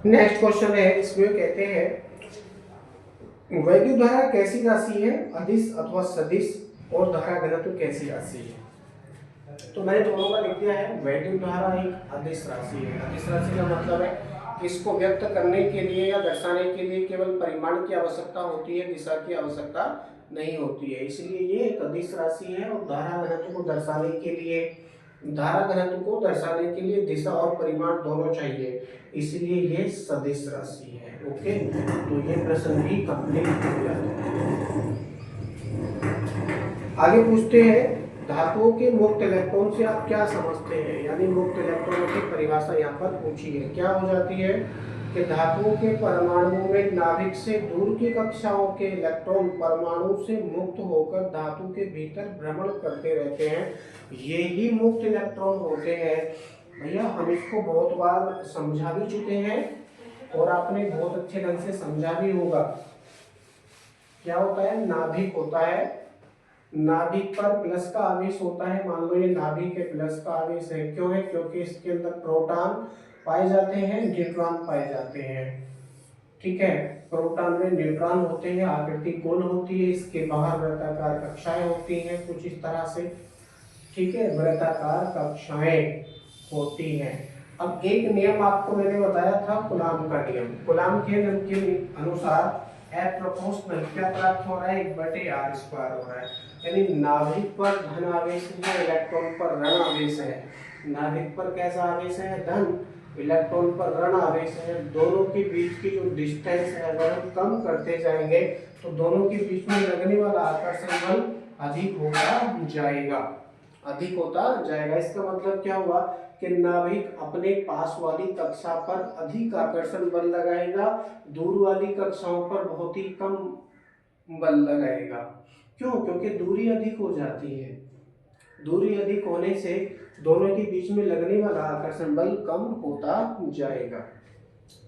Next question है, इसमें कहते हैं वैद्युत धारा कैसी राशि है, अदिश अथवा सदिश, और धारा घनत्व कैसी राशि है। तो मैंने दोनों का लिख दिया है। वैद्युत धारा एक अदिश राशि है। अदिश राशि का मतलब है कि इसको व्यक्त करने के लिए या दर्शाने के लिए केवल परिमाण की आवश्यकता होती है, दिशा की आवश्यकता नहीं होती है, इसलिए ये एक अदिश राशि है। और धारा घनत्व को दर्शाने के लिए दिशा और परिमाण दोनों चाहिए, इसलिए ये सदिश राशि है। ओके, तो ये प्रश्न भी कंप्लीट हो जाता है। आगे पूछते हैं, धातुओं के मुक्त इलेक्ट्रॉन से आप क्या समझते हैं, यानी मुक्त इलेक्ट्रॉनों की परिभाषा यहाँ पर पूछी है। क्या हो जाती है कि धातुओं के परमाणुओं में नाभिक से दूर की कक्षाओं के इलेक्ट्रॉन परमाणु से मुक्त होकर धातु के भीतर भ्रमण करते रहते हैं, ये ही मुक्त इलेक्ट्रॉन होते हैं। भैया हम इसको बहुत बार समझा भी चुके हैं और आपने बहुत अच्छे ढंग से समझा भी होगा। क्या होता है, नाभिक होता है, नाभिक पर प्लस का आवेश होता है। मान लो ये नाभिक है, प्लस का आवेश है। क्यों है, क्योंकि इसके अंदर प्रोटॉन पाए जाते हैं, न्यूट्रॉन पाए जाते हैं। ठीक है, प्रोटॉन में न्यूट्रॉन होते हैं, आकृति गोल होती है, इसके बाहर वृत्ताकार कक्षाएं होती हैं कुछ इस तरह से। ठीक है, वृत्ताकार कक्षाएं होती हैं। अब एक नियम आपको मैंने बताया था, कूलाम का नियम। कूलाम के नियम के अनुसार F प्रोपोर्शनल क्या प्राप्त हो रहा है, 1/r² हो रहा है। यानी नाभिक पर धन आवेश है, इलेक्ट्रॉन पर ऋण आवेश है। नाभिक पर कैसा आवेश है, धन, इलेक्ट्रॉन पर ऋण आवेश है। दोनों के बीच की जो डिस्टेंस है अगर हम कम करते जाएंगे तो दोनों के बीच में लगने वाला आकर्षण बल अधिक होता जाएगा। इसका मतलब क्या हुआ कि नाभिक अपने पास वाली कक्षा पर अधिक आकर्षण बल लगाएगा, दूर वाली कक्षाओं पर बहुत ही कम बल लगाएगा। क्यों, क्योंकि दूरी अधिक हो जाती है। दूरी अधिक होने से दोनों के बीच में लगने वाला आकर्षण बल कम होता जाएगा।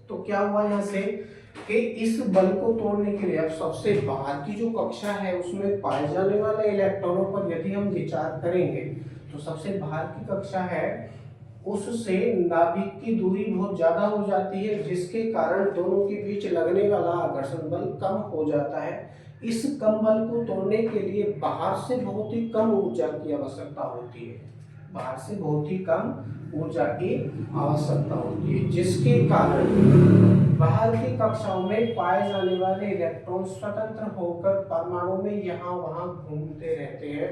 तो क्या हुआ यहाँ से कि इस बल को तोड़ने के लिए अब सबसे बाहर की जो कक्षा है उसमें पाए जाने वाले इलेक्ट्रॉनों पर यदि हम विचार करेंगे तो सबसे बाहर की कक्षा है उससे नाभिक की दूरी बहुत ज्यादा हो जाती है, जिसके कारण दोनों के बीच लगने वाला आकर्षण बल कम हो जाता है। इस कम बल को तोड़ने के लिए बाहर से बहुत ही कम ऊर्जा की आवश्यकता होती है, बाहर से बहुत ही कम ऊर्जा की आवश्यकता होती है, जिसके कारण बाहर की कक्षाओं में पाए जाने वाले इलेक्ट्रॉन स्वतंत्र होकर परमाणु में यहाँ वहाँ घूमते रहते हैं,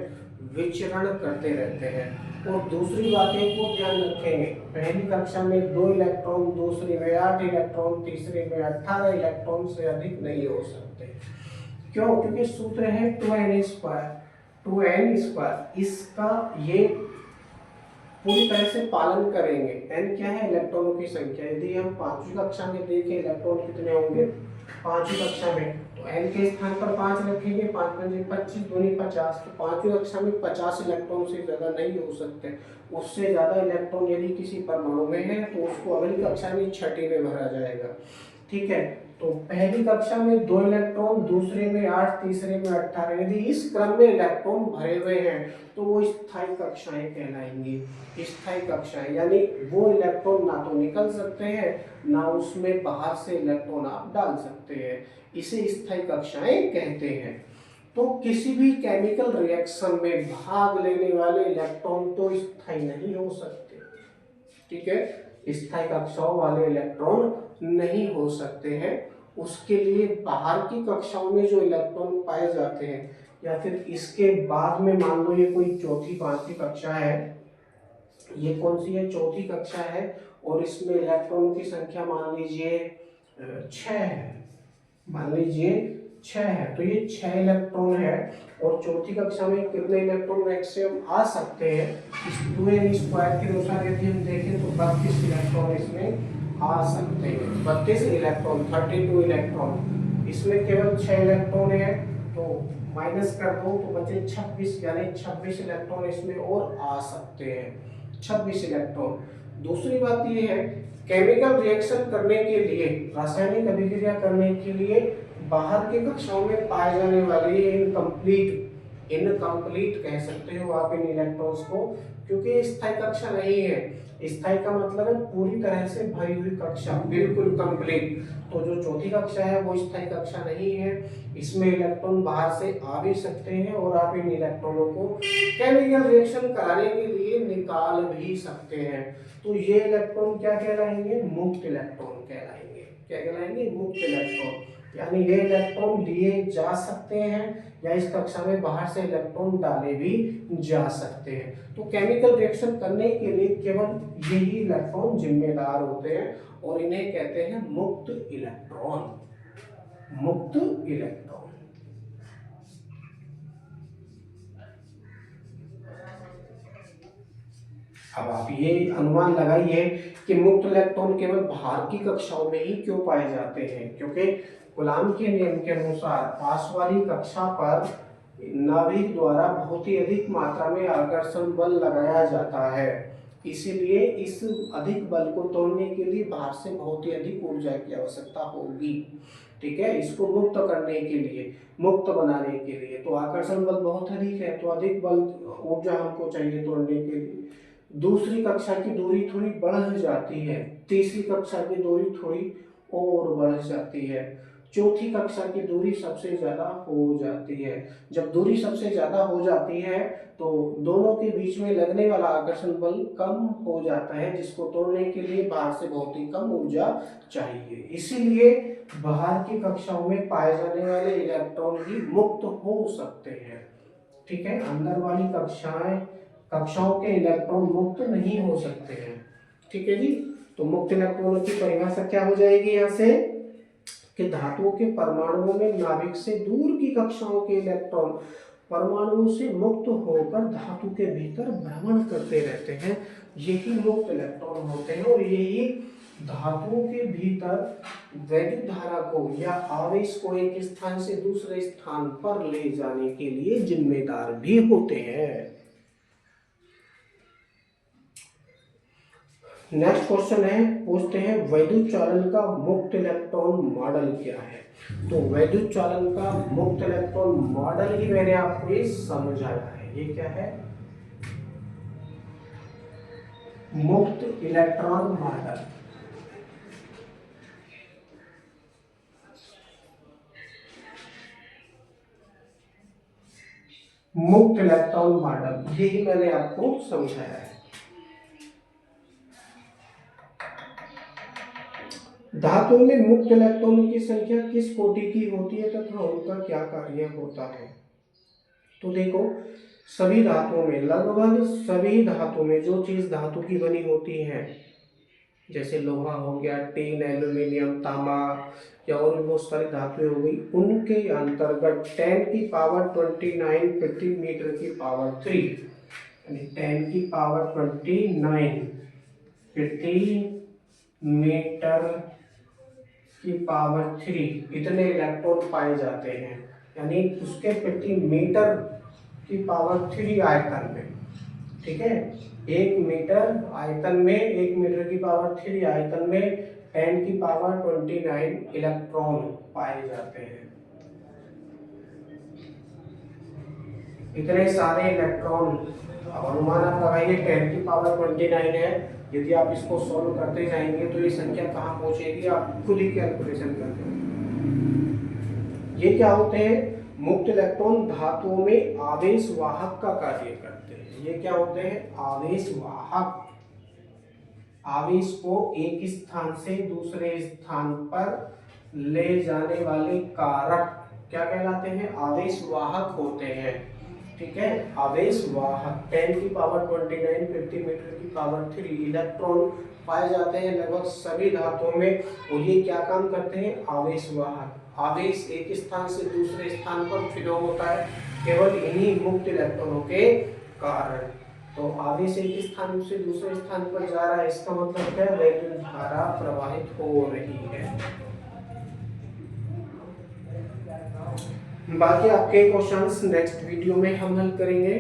विचरण करते रहते हैं। और दूसरी बातें को ध्यान रखेंगे, पहली कक्षा में 2 इलेक्ट्रॉन, दूसरी में 8 इलेक्ट्रॉन, तीसरे में 18 इलेक्ट्रॉन से अधिक नहीं हो सकते। क्यों, क्योंकि सूत्र है 2n²। इसका ये पूरी तरह से पालन करेंगे। n क्या है, इलेक्ट्रॉनों की संख्या। यदि हम 5वीं कक्षा में देखें इलेक्ट्रॉन कितने होंगे 5वीं कक्षा में, तो n के स्थान पर 5 रखेंगे, 5 पंजे 25, दूनी 50। तो 5वीं कक्षा में 50 इलेक्ट्रॉन से ज्यादा नहीं हो सकते। उससे ज्यादा इलेक्ट्रॉन यदि किसी परमाणु में है तो उसको अगली कक्षा में 6ठी में भरा जाएगा। ठीक है, तो पहली कक्षा में 2 इलेक्ट्रॉन, दूसरे में 8, तीसरे में 18। यदि इस क्रम में इलेक्ट्रॉन भरे हुए हैं तो वो स्थायी कक्षाएं कहलाएंगी। स्थायी कक्षाएं यानी वो इलेक्ट्रॉन ना तो निकल सकते हैं ना उसमें बाहर से इलेक्ट्रॉन आप डाल सकते हैं, इसे स्थायी कक्षाएं कहते हैं। तो किसी भी केमिकल रिएक्शन में भाग लेने वाले इलेक्ट्रॉन तो स्थायी नहीं हो सकते। ठीक है, स्थायी कक्षाओं वाले इलेक्ट्रॉन नहीं हो सकते हैं। उसके लिए बाहर की कक्षाओं में जो इलेक्ट्रॉन पाए जाते हैं या फिर इसके बाद में मान लो ये कोई 4थी 5वीं कक्षा है, ये कौन सी है, 4थी कक्षा है, और इसमें इलेक्ट्रॉनों की संख्या मान लीजिए 6 है, मान लीजिए 6 है, तो ये 6 इलेक्ट्रॉन है। और 4थी कक्षा में कितने इलेक्ट्रॉन मैक्सिमम आ सकते हैं, इस 2n² के अनुसार यदि हम देखें तो 32 इलेक्ट्रॉन इसमें आ सकते हैं। 32 इलेक्ट्रॉन, 32 इलेक्ट्रॉन। इसमें केवल 6 इलेक्ट्रॉन है तो माइनस कर दो तो बचे 26, यानी 26 इलेक्ट्रॉन इसमें और आ सकते हैं, 26 इलेक्ट्रॉन। दूसरी बात ये है, केमिकल रिएक्शन करने के लिए, रासायनिक अभिक्रिया करने के लिए बाहर की कक्षाओं में पाए जाने वाले इनकम्प्लीट इनकम्प्लीट कह सकते हो आप इन इलेक्ट्रॉन्स को, क्योंकि स्थायी कक्षा नहीं है। स्थायी का मतलब है पूरी तरह से भरी हुई कक्षा, बिल्कुल कंप्लीट। तो जो चौथी कक्षा है वो स्थायी कक्षा नहीं है, इसमें इलेक्ट्रॉन बाहर से आ भी सकते हैं और आप इन इलेक्ट्रॉनों को केमिकल रिएक्शन कराने के लिए निकाल भी सकते हैं। तो ये इलेक्ट्रॉन क्या कहलाएंगे? मुक्त इलेक्ट्रॉन कहलाएंगे। क्या कहलाएंगे? मुक्त इलेक्ट्रॉन। यानी ये इलेक्ट्रॉन लिए जा सकते हैं या इस कक्षा में बाहर से इलेक्ट्रॉन डाले भी जा सकते हैं। तो केमिकल रिएक्शन करने के लिए केवल यही इलेक्ट्रॉन जिम्मेदार होते हैं और इन्हें कहते हैं मुक्त इलेक्ट्रॉन। मुक्त इलेक्ट्रॉन। अब आप ये अनुमान लगाइए कि मुक्त इलेक्ट्रॉन केवल बाहर की कक्षाओं में ही क्यों पाए जाते हैं? क्योंकि कूलाम के नियम के अनुसार पास वाली कक्षा पर नाभिक द्वारा बहुत ही अधिक मात्रा में आकर्षण बल लगाया जाता है, इसीलिए इस अधिक बल को तोड़ने के लिए बाहर से बहुत ही अधिक ऊर्जा की आवश्यकता होगी। ठीक है, इसको मुक्त करने के लिए, मुक्त बनाने के लिए तो आकर्षण बल बहुत अधिक है, तो अधिक बल ऊर्जा हमको चाहिए तोड़ने के लिए। दूसरी कक्षा की दूरी थोड़ी बढ़ जाती है, तीसरी कक्षा की दूरी थोड़ी और बढ़ जाती है, चौथी कक्षा की दूरी सबसे ज्यादा हो जाती है। जब दूरी सबसे ज्यादा हो जाती है तो दोनों के बीच में लगने वाला आकर्षण बल कम हो जाता है, जिसको तोड़ने के लिए बाहर से बहुत ही कम ऊर्जा चाहिए। इसीलिए बाहर की कक्षाओं में पाए जाने वाले इलेक्ट्रॉन ही मुक्त हो सकते हैं। ठीक है, अंदर वाली कक्षाओं के इलेक्ट्रॉन मुक्त नहीं हो सकते हैं। ठीक है जी। तो मुक्त इलेक्ट्रॉनों की परिभाषा क्या हो जाएगी यहाँ से कि धातुओं के परमाणुओं में नाभिक से दूर की कक्षाओं के इलेक्ट्रॉन परमाणुओं से मुक्त होकर धातु के भीतर भ्रमण करते रहते हैं, यही मुक्त इलेक्ट्रॉन होते हैं और यही धातुओं के भीतर वैद्युत धारा को या आवेश को एक स्थान से दूसरे स्थान पर ले जाने के लिए जिम्मेदार भी होते हैं। नेक्स्ट क्वेश्चन है, पूछते हैं वैद्युत चालन का मुक्त इलेक्ट्रॉन मॉडल क्या है? तो वैद्युत चालन का मुक्त इलेक्ट्रॉन मॉडल ही मैंने आपको ये समझाया है। ये क्या है? मुक्त इलेक्ट्रॉन मॉडल। मुक्त इलेक्ट्रॉन मॉडल यही मैंने आपको समझाया है। धातुओं में मुक्त इलेक्ट्रॉनों की संख्या किस कोटि की होती है तथा उनका क्या कार्य होता है? तो देखो, सभी धातुओं में, लगभग सभी धातु में जो चीज धातु की बनी होती है, जैसे लोहा हो गया, टीन, एल्यूमिनियम, तांबा या और भी बहुत सारी धातुएं हो गई, उनके अंतर्गत 10 की पावर 29 प्रति मीटर की पावर 3, यानी 10 की पावर 29 प्रति मीटर की पावर 3 इतने इलेक्ट्रॉन पाए जाते हैं, यानी उसके प्रति मीटर की पावर 3 आयतन में। ठीक है, 1 मीटर आयतन में, 1 मीटर की पावर 3 आयतन में 10 की पावर 29 इलेक्ट्रॉन पाए जाते हैं। इतने सारे इलेक्ट्रॉन, अब अनुमान आप लगाइए 10 की पावर 29 है, यदि आप इसको सॉल्व करते जाएंगे तो ये संख्या कहाँ पहुंचेगी, आप खुद ही कैलकुलेशन करते हैं। ये क्या होते हैं? मुक्त इलेक्ट्रॉन धातुओं में आवेश वाहक का कार्य करते हैं। ये क्या होते हैं? आवेश वाहक। आवेश को एक स्थान से दूसरे स्थान पर ले जाने वाले कारक क्या कहलाते हैं? आवेश वाहक होते हैं। ठीक है, आवेश वाहक 10 की पावर 29 प्रति मीटर की पावर 3 इलेक्ट्रॉन पाए जाते हैं लगभग सभी धातुओं में, और ये क्या काम करते हैं? आवेश वाहक। आवेश एक स्थान से दूसरे स्थान पर फ्लो होता है केवल इन्हीं मुक्त इलेक्ट्रॉनों के कारण। तो आवेश एक स्थान से दूसरे स्थान पर जा रहा है, इसका मतलब क्या है? वैद्युत धारा प्रवाहित हो रही है। बाकी आपके क्वेश्चंस नेक्स्ट वीडियो में हम हल करेंगे।